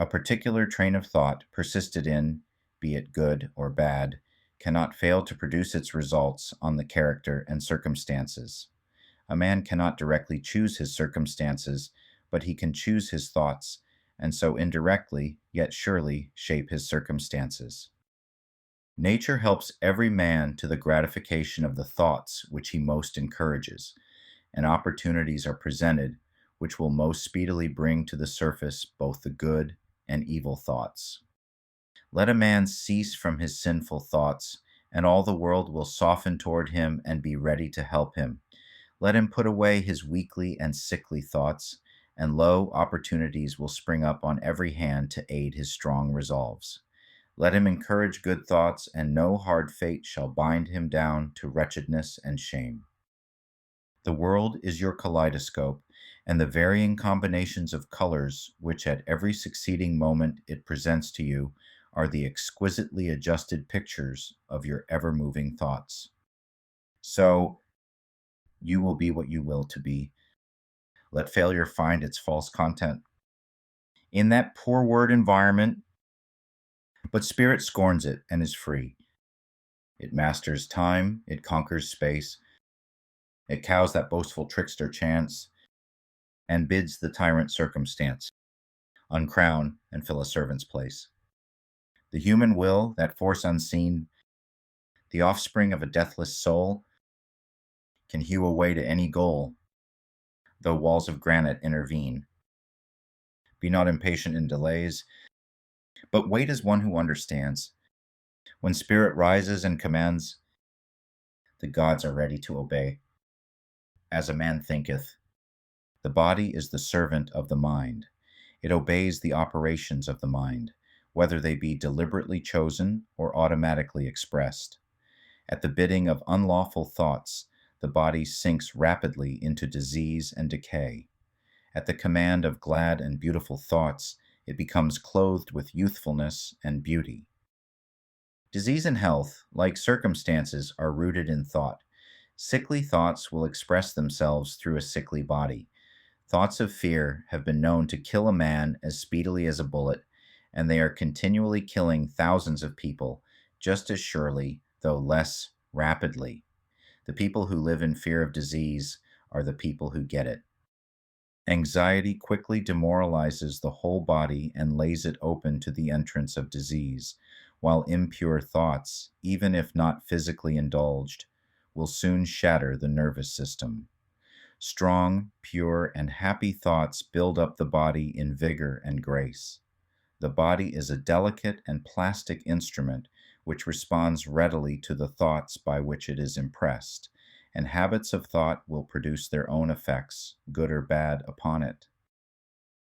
A particular train of thought, persisted in, be it good or bad, cannot fail to produce its results on the character and circumstances. A man cannot directly choose his circumstances, but he can choose his thoughts, and so indirectly, yet surely, shape his circumstances. Nature helps every man to the gratification of the thoughts which he most encourages, and opportunities are presented which will most speedily bring to the surface both the good and evil thoughts. Let a man cease from his sinful thoughts, and all the world will soften toward him and be ready to help him. Let him put away his weakly and sickly thoughts, and lo, opportunities will spring up on every hand to aid his strong resolves. Let him encourage good thoughts, and no hard fate shall bind him down to wretchedness and shame. The world is your kaleidoscope, and the varying combinations of colors which at every succeeding moment it presents to you are the exquisitely adjusted pictures of your ever moving thoughts. So, you will be what you will to be. Let failure find its false content. In that poor word environment, but spirit scorns it and is free. It masters time, it conquers space, it cows that boastful trickster chance, and bids the tyrant circumstance uncrown and fill a servant's place. The human will, that force unseen, the offspring of a deathless soul, can hew a way to any goal, though walls of granite intervene. Be not impatient in delays, but wait as one who understands. When spirit rises and commands, the gods are ready to obey. As a man thinketh, the body is the servant of the mind. It obeys the operations of the mind, whether they be deliberately chosen or automatically expressed. At the bidding of unlawful thoughts, the body sinks rapidly into disease and decay. At the command of glad and beautiful thoughts, it becomes clothed with youthfulness and beauty. Disease and health, like circumstances, are rooted in thought. Sickly thoughts will express themselves through a sickly body. Thoughts of fear have been known to kill a man as speedily as a bullet, and they are continually killing thousands of people just as surely, though less rapidly. The people who live in fear of disease are the people who get it. Anxiety quickly demoralizes the whole body and lays it open to the entrance of disease, while impure thoughts, even if not physically indulged, will soon shatter the nervous system. Strong, pure, and happy thoughts build up the body in vigor and grace. The body is a delicate and plastic instrument which responds readily to the thoughts by which it is impressed, and habits of thought will produce their own effects, good or bad, upon it.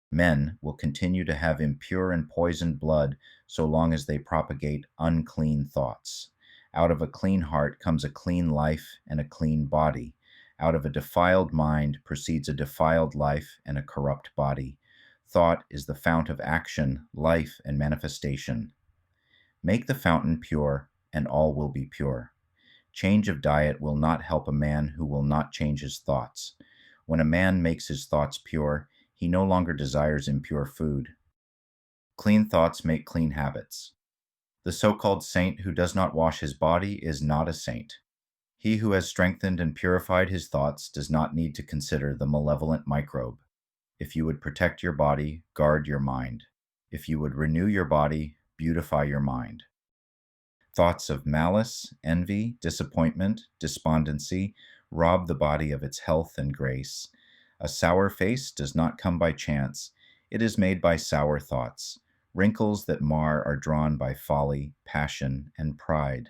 Men will continue to have impure and poisoned blood so long as they propagate unclean thoughts. Out of a clean heart comes a clean life and a clean body. Out of a defiled mind proceeds a defiled life and a corrupt body. Thought is the fount of action, life, and manifestation. Make the fountain pure, and all will be pure. Change of diet will not help a man who will not change his thoughts. When a man makes his thoughts pure, he no longer desires impure food. Clean thoughts make clean habits. The so-called saint who does not wash his body is not a saint. He who has strengthened and purified his thoughts does not need to consider the malevolent microbe. If you would protect your body, guard your mind. If you would renew your body, beautify your mind. Thoughts of malice, envy, disappointment, despondency rob the body of its health and grace. A sour face does not come by chance. It is made by sour thoughts. Wrinkles that mar are drawn by folly, passion, and pride.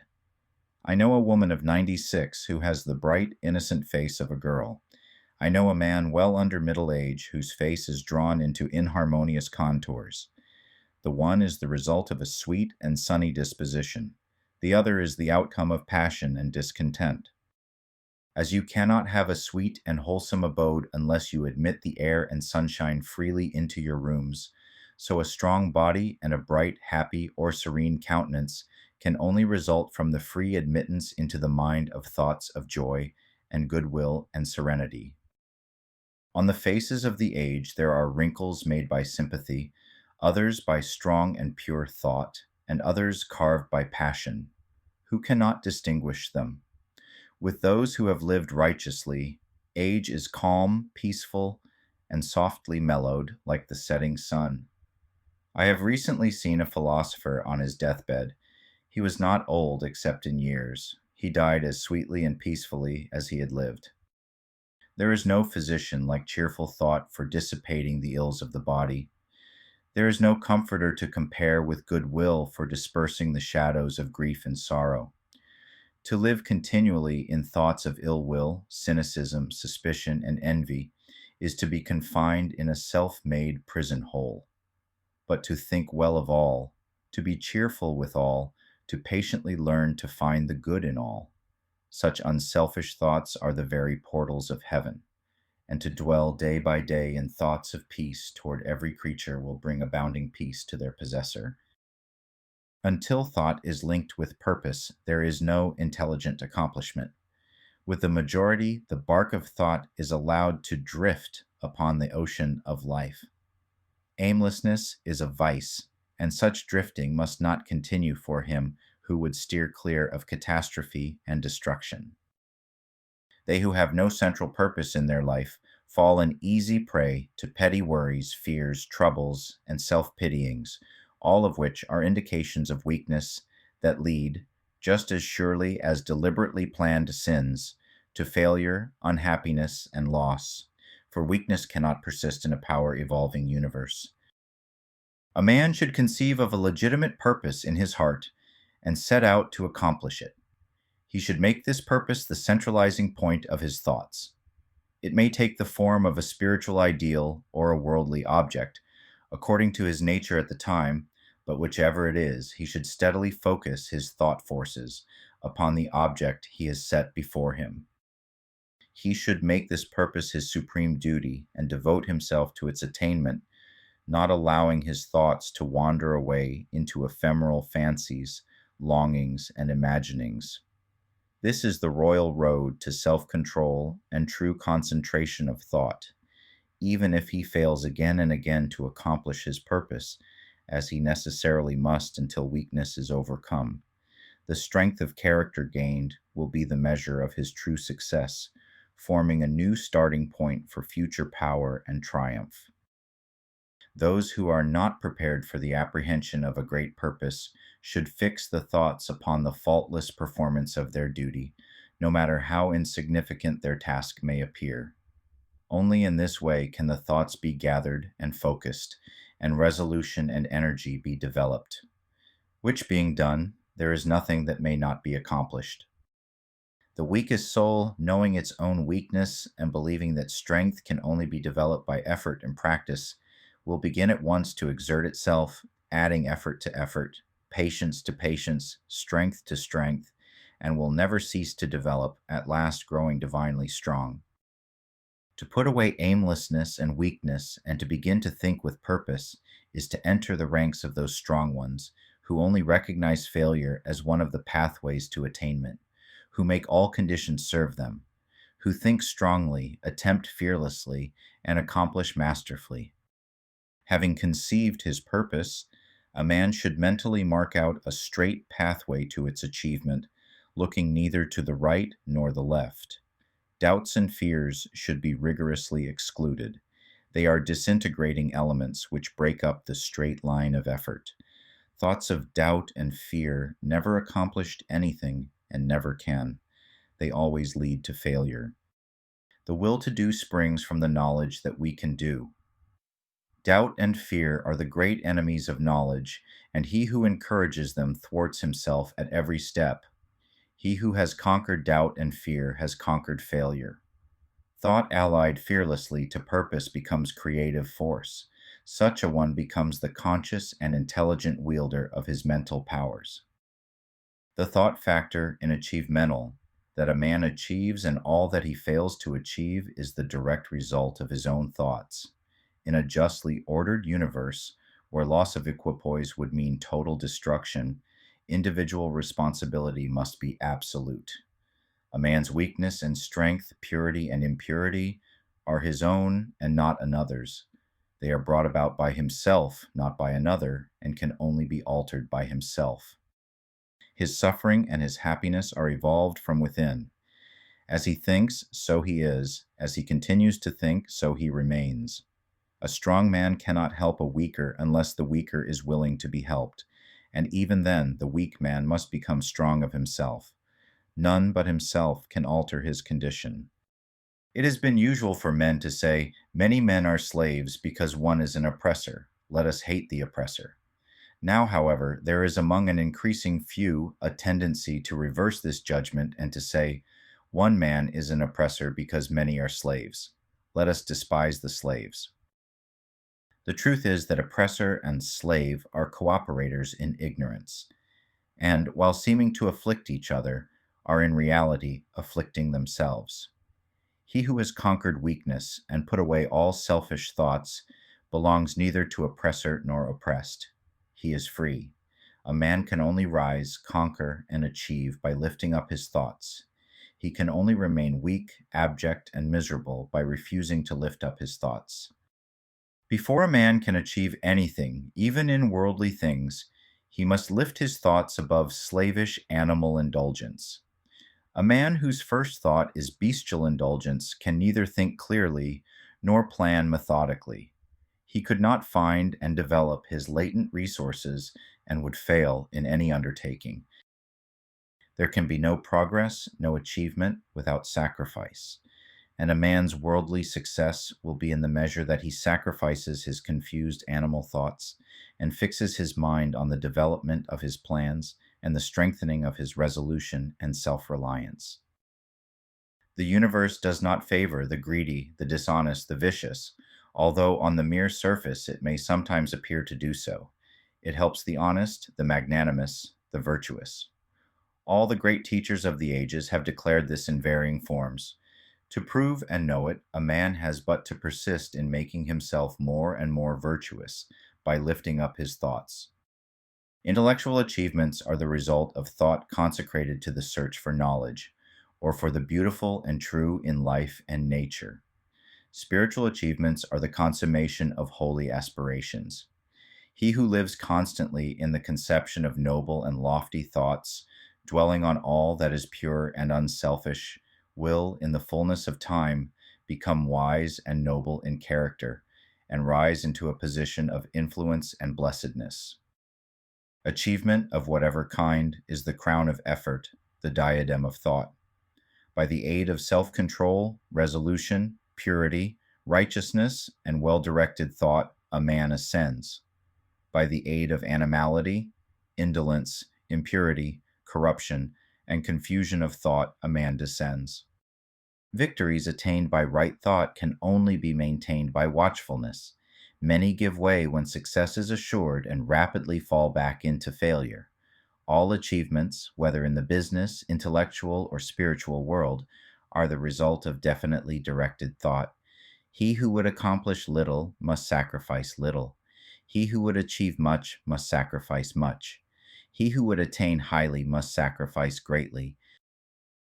I know a woman of 96 who has the bright, innocent face of a girl. I know a man well under middle age whose face is drawn into inharmonious contours. The one is the result of a sweet and sunny disposition. The other is the outcome of passion and discontent. As you cannot have a sweet and wholesome abode unless you admit the air and sunshine freely into your rooms, so a strong body and a bright, happy, or serene countenance can only result from the free admittance into the mind of thoughts of joy and goodwill and serenity. On the faces of the age there are wrinkles made by sympathy, others by strong and pure thought, and others carved by passion. Who cannot distinguish them? With those who have lived righteously, age is calm, peaceful, and softly mellowed like the setting sun. I have recently seen a philosopher on his deathbed. He was not old except in years. He died as sweetly and peacefully as he had lived. There is no physician like cheerful thought for dissipating the ills of the body. There is no comforter to compare with good will for dispersing the shadows of grief and sorrow. To live continually in thoughts of ill will, cynicism, suspicion, and envy is to be confined in a self made prison hole. But to think well of all, to be cheerful with all, to patiently learn to find the good in all, such unselfish thoughts are the very portals of heaven. And to dwell day by day in thoughts of peace toward every creature will bring abounding peace to their possessor. Until thought is linked with purpose, there is no intelligent accomplishment. With the majority, the bark of thought is allowed to drift upon the ocean of life. Aimlessness is a vice, and such drifting must not continue for him who would steer clear of catastrophe and destruction. They who have no central purpose in their life fall an easy prey to petty worries, fears, troubles, and self pityings, all of which are indications of weakness that lead, just as surely as deliberately planned sins, to failure, unhappiness, and loss, for weakness cannot persist in a power evolving universe. A man should conceive of a legitimate purpose in his heart and set out to accomplish it. He should make this purpose the centralizing point of his thoughts. It may take the form of a spiritual ideal or a worldly object, according to his nature at the time, but whichever it is, he should steadily focus his thought forces upon the object he has set before him. He should make this purpose his supreme duty and devote himself to its attainment, not allowing his thoughts to wander away into ephemeral fancies, longings, and imaginings. This is the royal road to self control and true concentration of thought, even if he fails again and again to accomplish his purpose, as he necessarily must until weakness is overcome. The strength of character gained will be the measure of his true success, forming a new starting point for future power and triumph. Those who are not prepared for the apprehension of a great purpose should fix the thoughts upon the faultless performance of their duty, no matter how insignificant their task may appear. Only in this way can the thoughts be gathered and focused, and resolution and energy be developed, which being done, there is nothing that may not be accomplished. The weakest soul, knowing its own weakness and believing that strength can only be developed by effort and practice, will begin at once to exert itself, adding effort to effort, patience to patience, strength to strength, and will never cease to develop, at last growing divinely strong. To put away aimlessness and weakness and to begin to think with purpose is to enter the ranks of those strong ones who only recognize failure as one of the pathways to attainment, who make all conditions serve them, who think strongly, attempt fearlessly, and accomplish masterfully. Having conceived his purpose, a man should mentally mark out a straight pathway to its achievement, looking neither to the right nor the left. Doubts and fears should be rigorously excluded. They are disintegrating elements which break up the straight line of effort. Thoughts of doubt and fear never accomplished anything and never can. They always lead to failure. The will to do springs from the knowledge that we can do. Doubt and fear are the great enemies of knowledge, and he who encourages them thwarts himself at every step. He who has conquered doubt and fear has conquered failure. Thought allied fearlessly to purpose becomes creative force. Such a one becomes the conscious and intelligent wielder of his mental powers. The thought factor in achievemental, that a man achieves and all that he fails to achieve is the direct result of his own thoughts. In a justly ordered universe, where loss of equipoise would mean total destruction, individual responsibility must be absolute. A man's weakness and strength, purity and impurity, are his own and not another's. They are brought about by himself, not by another, and can only be altered by himself. His suffering and his happiness are evolved from within. As he thinks, so he is. As he continues to think, so he remains. A strong man cannot help a weaker unless the weaker is willing to be helped, and even then the weak man must become strong of himself. None but himself can alter his condition. It has been usual for men to say, "Many men are slaves because one is an oppressor. Let us hate the oppressor." Now, however, there is among an increasing few a tendency to reverse this judgment and to say, "One man is an oppressor because many are slaves. Let us despise the slaves." The truth is that oppressor and slave are cooperators in ignorance, and, while seeming to afflict each other, are in reality afflicting themselves. He who has conquered weakness and put away all selfish thoughts belongs neither to oppressor nor oppressed. He is free. A man can only rise, conquer, and achieve by lifting up his thoughts. He can only remain weak, abject, and miserable by refusing to lift up his thoughts. Before a man can achieve anything, even in worldly things, he must lift his thoughts above slavish animal indulgence. A man whose first thought is bestial indulgence can neither think clearly nor plan methodically. He could not find and develop his latent resources and would fail in any undertaking. There can be no progress, no achievement without sacrifice. And a man's worldly success will be in the measure that he sacrifices his confused animal thoughts and fixes his mind on the development of his plans and the strengthening of his resolution and self-reliance. The universe does not favor the greedy, the dishonest, the vicious, although on the mere surface it may sometimes appear to do so. It helps the honest, the magnanimous, the virtuous. All the great teachers of the ages have declared this in varying forms. To prove and know it, a man has but to persist in making himself more and more virtuous by lifting up his thoughts. Intellectual achievements are the result of thought consecrated to the search for knowledge, or for the beautiful and true in life and nature. Spiritual achievements are the consummation of holy aspirations. He who lives constantly in the conception of noble and lofty thoughts, dwelling on all that is pure and unselfish, will, in the fullness of time, become wise and noble in character, and rise into a position of influence and blessedness. Achievement of whatever kind is the crown of effort, the diadem of thought. By the aid of self-control, resolution, purity, righteousness, and well-directed thought, a man ascends. By the aid of animality, indolence, impurity, corruption, and confusion of thought, a man descends. Victories attained by right thought can only be maintained by watchfulness. Many give way when success is assured and rapidly fall back into failure. All achievements, whether in the business, intellectual, or spiritual world, are the result of definitely directed thought. He who would accomplish little must sacrifice little. He who would achieve much must sacrifice much. He who would attain highly must sacrifice greatly,